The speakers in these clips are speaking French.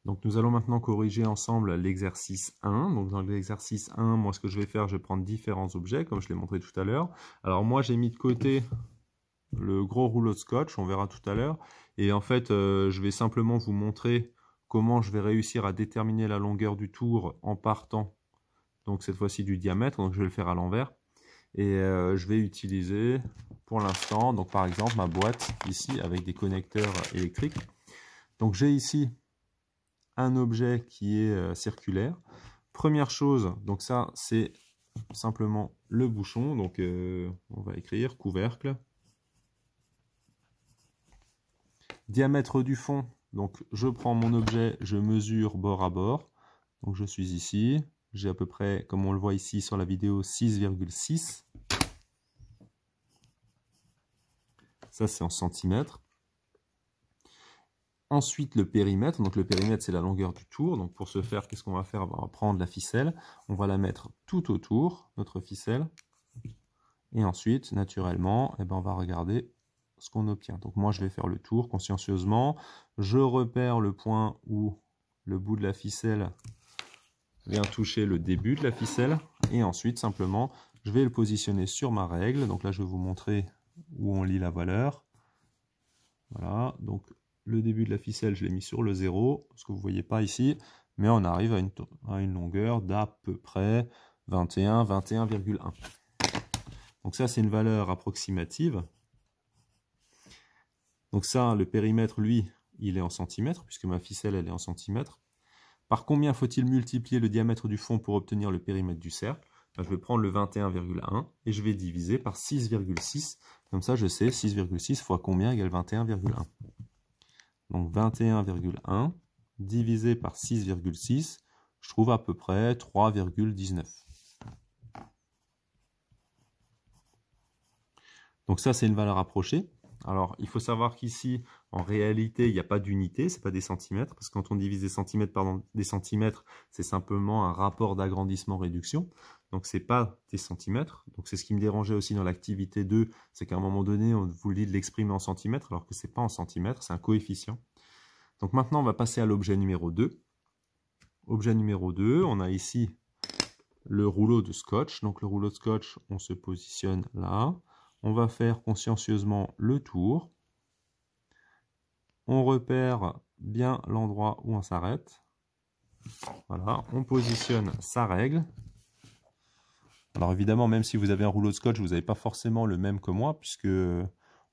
Donc nous allons maintenant corriger ensemble l'exercice 1. Donc dans l'exercice 1, moi ce que je vais faire, je vais prendre différents objets, comme je l'ai montré tout à l'heure. Alors moi j'ai mis de côté le gros rouleau de scotch, on verra tout à l'heure. Et en fait, je vais simplement vous montrer comment je vais réussir à déterminer la longueur du tour en partant, donc cette fois-ci du diamètre, donc je vais le faire à l'envers. Et je vais utiliser pour l'instant, donc par exemple ma boîte ici avec des connecteurs électriques. Donc j'ai ici un objet qui est circulaire. Première chose, donc ça c'est simplement le bouchon, donc on va écrire couvercle. Diamètre du fond, donc je prends mon objet, je mesure bord à bord. Donc je suis ici, j'ai à peu près, comme on le voit ici sur la vidéo, 6,6. Ça c'est en centimètres. Ensuite le périmètre, donc le périmètre c'est la longueur du tour. Donc pour ce faire, qu'est-ce qu'on va faire? On va prendre la ficelle, on va la mettre tout autour, notre ficelle. Et ensuite, naturellement, on va regarder ce qu'on obtient. Donc moi je vais faire le tour consciencieusement. Je repère le point où le bout de la ficelle vient toucher le début de la ficelle. Et ensuite, simplement, je vais le positionner sur ma règle. Donc là, je vais vous montrer où on lit la valeur. Voilà, donc le début de la ficelle, je l'ai mis sur le 0, ce que vous ne voyez pas ici. Mais on arrive à une longueur d'à peu près 21, 21,1. Donc ça, c'est une valeur approximative. Donc ça, le périmètre, lui, il est en centimètres, puisque ma ficelle, elle est en centimètres. Par combien faut-il multiplier le diamètre du fond pour obtenir le périmètre du cercle? Je vais prendre le 21,1 et je vais diviser par 6,6. Comme ça, je sais 6,6 fois combien égale 21,1. Donc 21,1 divisé par 6,6, je trouve à peu près 3,19. Donc ça, c'est une valeur approchée. Alors, il faut savoir qu'ici, en réalité, il n'y a pas d'unité, ce n'est pas des centimètres, parce que quand on divise des centimètres par des centimètres, c'est simplement un rapport d'agrandissement-réduction. Donc, ce n'est pas des centimètres. Donc, c'est ce qui me dérangeait aussi dans l'activité 2, c'est qu'à un moment donné, on vous dit de l'exprimer en centimètres, alors que ce n'est pas en centimètres, c'est un coefficient. Donc, maintenant, on va passer à l'objet numéro 2. Objet numéro 2, on a ici le rouleau de scotch. Donc, le rouleau de scotch, on se positionne là. On va faire consciencieusement le tour. On repère bien l'endroit où on s'arrête. Voilà, on positionne sa règle. Alors évidemment, même si vous avez un rouleau de scotch, vous n'avez pas forcément le même que moi, puisque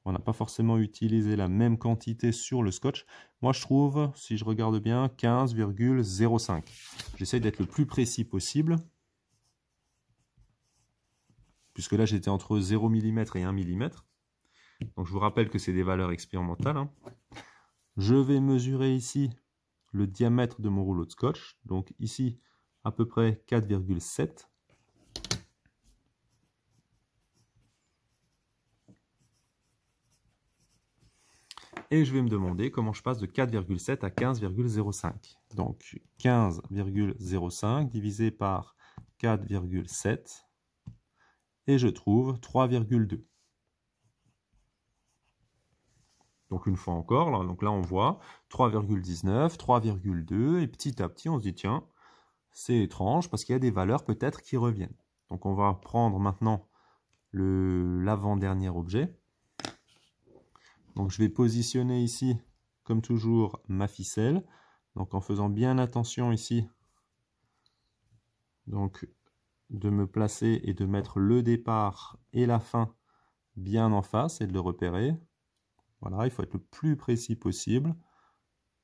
on n'a pas forcément utilisé la même quantité sur le scotch. Moi, je trouve, si je regarde bien, 15,05. J'essaie d'être le plus précis possible. Puisque là j'étais entre 0 mm et 1 mm. Donc je vous rappelle que c'est des valeurs expérimentales. Hein. Je vais mesurer ici le diamètre de mon rouleau de scotch. Donc ici à peu près 4,7. Et je vais me demander comment je passe de 4,7 à 15,05. Donc 15,05 divisé par 4,7. Et je trouve 3,2. Donc une fois encore, là, donc là on voit 3,19, 3,2, et petit à petit on se dit tiens, c'est étrange parce qu'il y a des valeurs peut-être qui reviennent. Donc on va prendre maintenant l'avant-dernier objet. Donc je vais positionner ici, comme toujours, ma ficelle. Donc en faisant bien attention ici, donc de me placer et de mettre le départ et la fin bien en face et de le repérer. Voilà, il faut être le plus précis possible.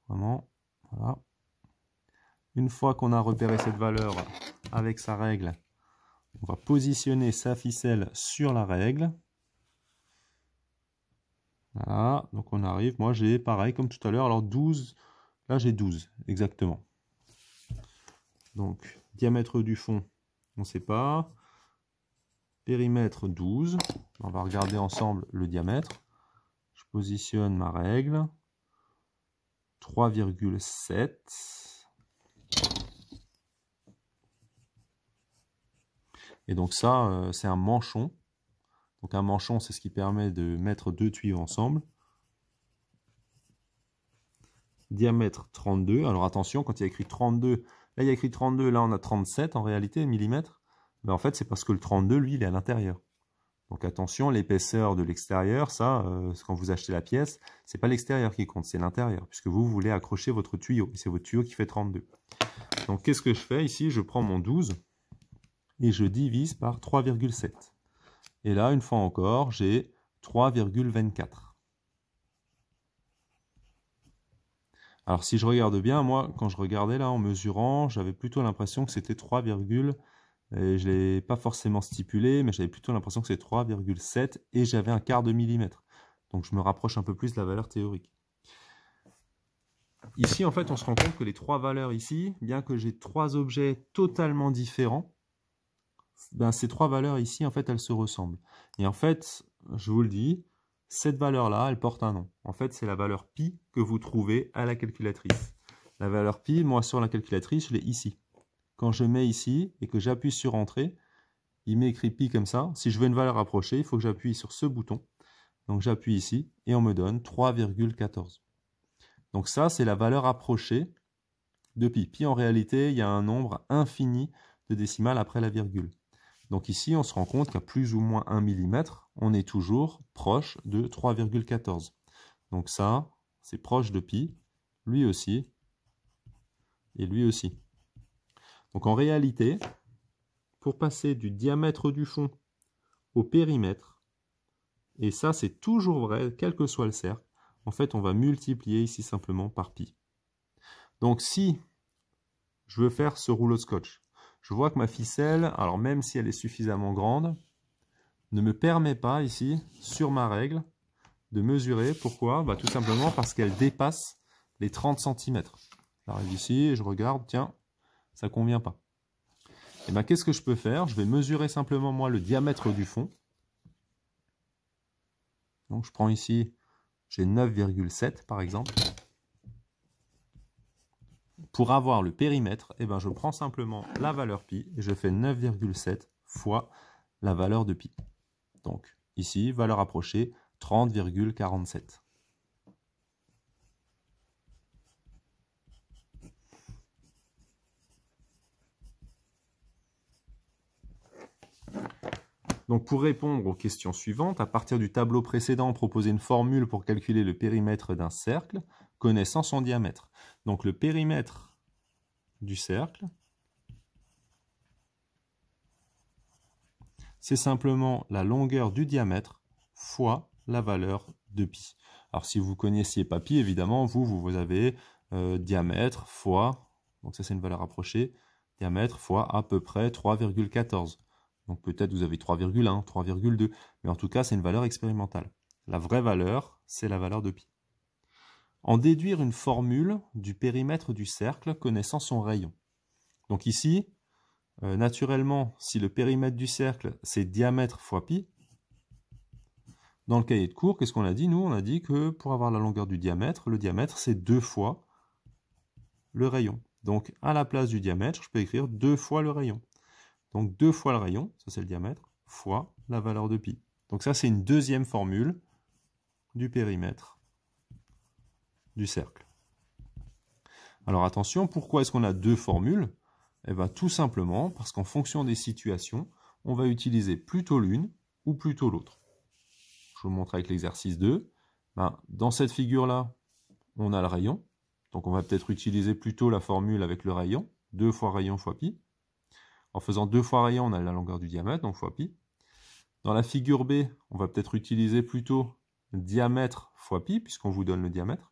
Vraiment, voilà. Une fois qu'on a repéré cette valeur avec sa règle, on va positionner sa ficelle sur la règle. Voilà, donc on arrive. Moi j'ai pareil comme tout à l'heure. Alors 12, là j'ai 12 exactement. Donc diamètre du fond, on ne sait pas. Périmètre 12. On va regarder ensemble le diamètre. Je positionne ma règle. 3,7. Et donc ça, c'est un manchon. Donc un manchon, c'est ce qui permet de mettre deux tuyaux ensemble. diamètre 32. Alors attention, quand il y a écrit 32, là il y a écrit 32, là on a 37 en réalité, millimètres. Mais en fait, c'est parce que le 32, lui, il est à l'intérieur. Donc attention, l'épaisseur de l'extérieur, ça, quand vous achetez la pièce, c'est pas l'extérieur qui compte, c'est l'intérieur, puisque vous voulez accrocher votre tuyau, et c'est votre tuyau qui fait 32. Donc qu'est-ce que je fais ici? Je prends mon 12 et je divise par 3,7. Et là, une fois encore, j'ai 3,24. Alors si je regarde bien, moi, quand je regardais là en mesurant, j'avais plutôt l'impression que c'était 3, et je ne l'ai pas forcément stipulé, mais j'avais plutôt l'impression que c'est 3,7 et j'avais un quart de millimètre. Donc je me rapproche un peu plus de la valeur théorique. Ici, en fait, on se rend compte que les trois valeurs ici, bien que j'ai trois objets totalement différents, ben, ces trois valeurs ici, en fait, elles se ressemblent. Et en fait, je vous le dis, cette valeur-là, elle porte un nom. En fait, c'est la valeur pi que vous trouvez à la calculatrice. La valeur pi, moi, sur la calculatrice, je l'ai ici. Quand je mets ici et que j'appuie sur Entrée, il m'écrit pi comme ça. Si je veux une valeur approchée, il faut que j'appuie sur ce bouton. Donc j'appuie ici et on me donne 3,14. Donc ça, c'est la valeur approchée de pi. Pi, en réalité, il y a un nombre infini de décimales après la virgule. Donc ici, on se rend compte qu'à plus ou moins 1 mm, on est toujours proche de 3,14. Donc ça, c'est proche de pi, lui aussi, et lui aussi. Donc en réalité, pour passer du diamètre du fond au périmètre, et ça c'est toujours vrai, quel que soit le cercle, en fait on va multiplier ici simplement par pi. Donc si je veux faire ce rouleau de scotch, je vois que ma ficelle, alors même si elle est suffisamment grande, ne me permet pas ici, sur ma règle, de mesurer. Pourquoi? Bah, tout simplement parce qu'elle dépasse les 30 cm. J'arrive ici et je regarde, tiens, ça ne convient pas. Et bien qu'est-ce que je peux faire? Je vais mesurer simplement moi le diamètre du fond. Donc je prends ici, j'ai 9,7 par exemple. Pour avoir le périmètre, eh ben, je prends simplement la valeur pi et je fais 9,7 fois la valeur de pi. Donc ici, valeur approchée, 30,47. Donc pour répondre aux questions suivantes, à partir du tableau précédent, proposez une formule pour calculer le périmètre d'un cercle connaissant son diamètre. Donc le périmètre du cercle, c'est simplement la longueur du diamètre fois la valeur de pi. Alors si vous connaissiez pas pi, évidemment, vous avez diamètre fois, donc ça c'est une valeur approchée, diamètre fois à peu près 3,14. Donc peut-être vous avez 3,1, 3,2, mais en tout cas c'est une valeur expérimentale. La vraie valeur, c'est la valeur de pi. En déduire une formule du périmètre du cercle connaissant son rayon. Donc ici, naturellement, si le périmètre du cercle, c'est diamètre fois pi, dans le cahier de cours, qu'est-ce qu'on a dit? Nous, on a dit que pour avoir la longueur du diamètre, le diamètre, c'est 2 fois le rayon. Donc, à la place du diamètre, je peux écrire 2 fois le rayon. Donc, 2 fois le rayon, ça c'est le diamètre, fois la valeur de pi. Donc ça, c'est une deuxième formule du périmètre du cercle. Alors attention, pourquoi est-ce qu'on a deux formules? Eh bien, tout simplement parce qu'en fonction des situations, on va utiliser plutôt l'une ou plutôt l'autre. Je vous montre avec l'exercice 2. Dans cette figure-là, on a le rayon. Donc on va peut-être utiliser plutôt la formule avec le rayon. 2 fois rayon fois pi. En faisant 2 fois rayon, on a la longueur du diamètre, donc fois pi. Dans la figure B, on va peut-être utiliser plutôt diamètre fois pi, puisqu'on vous donne le diamètre.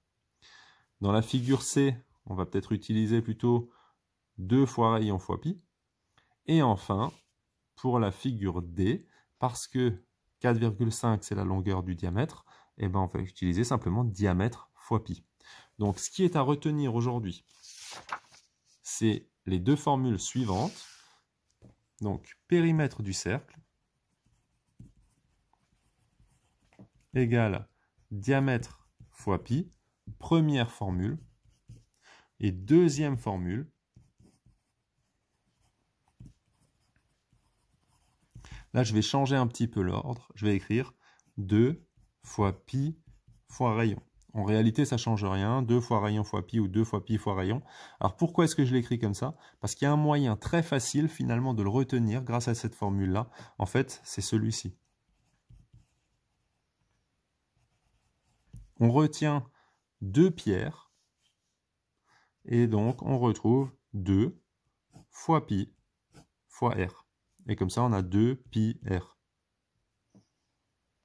Dans la figure C, on va peut-être utiliser plutôt 2 fois rayon fois pi. Et enfin, pour la figure D, parce que 4,5 c'est la longueur du diamètre, et ben on va utiliser simplement diamètre fois pi. Donc ce qui est à retenir aujourd'hui, c'est les deux formules suivantes. Donc périmètre du cercle égale diamètre fois pi, première formule, et deuxième formule, là je vais changer un petit peu l'ordre, je vais écrire 2 fois pi fois rayon. En réalité, ça ne change rien. 2 fois rayon fois pi ou 2 fois pi fois rayon. Alors pourquoi est-ce que je l'écris comme ça? Parce qu'il y a un moyen très facile finalement de le retenir grâce à cette formule-là. En fait, c'est celui-ci. On retient 2 pierres. Et donc, on retrouve 2 fois pi fois r. Et comme ça, on a 2 pi r.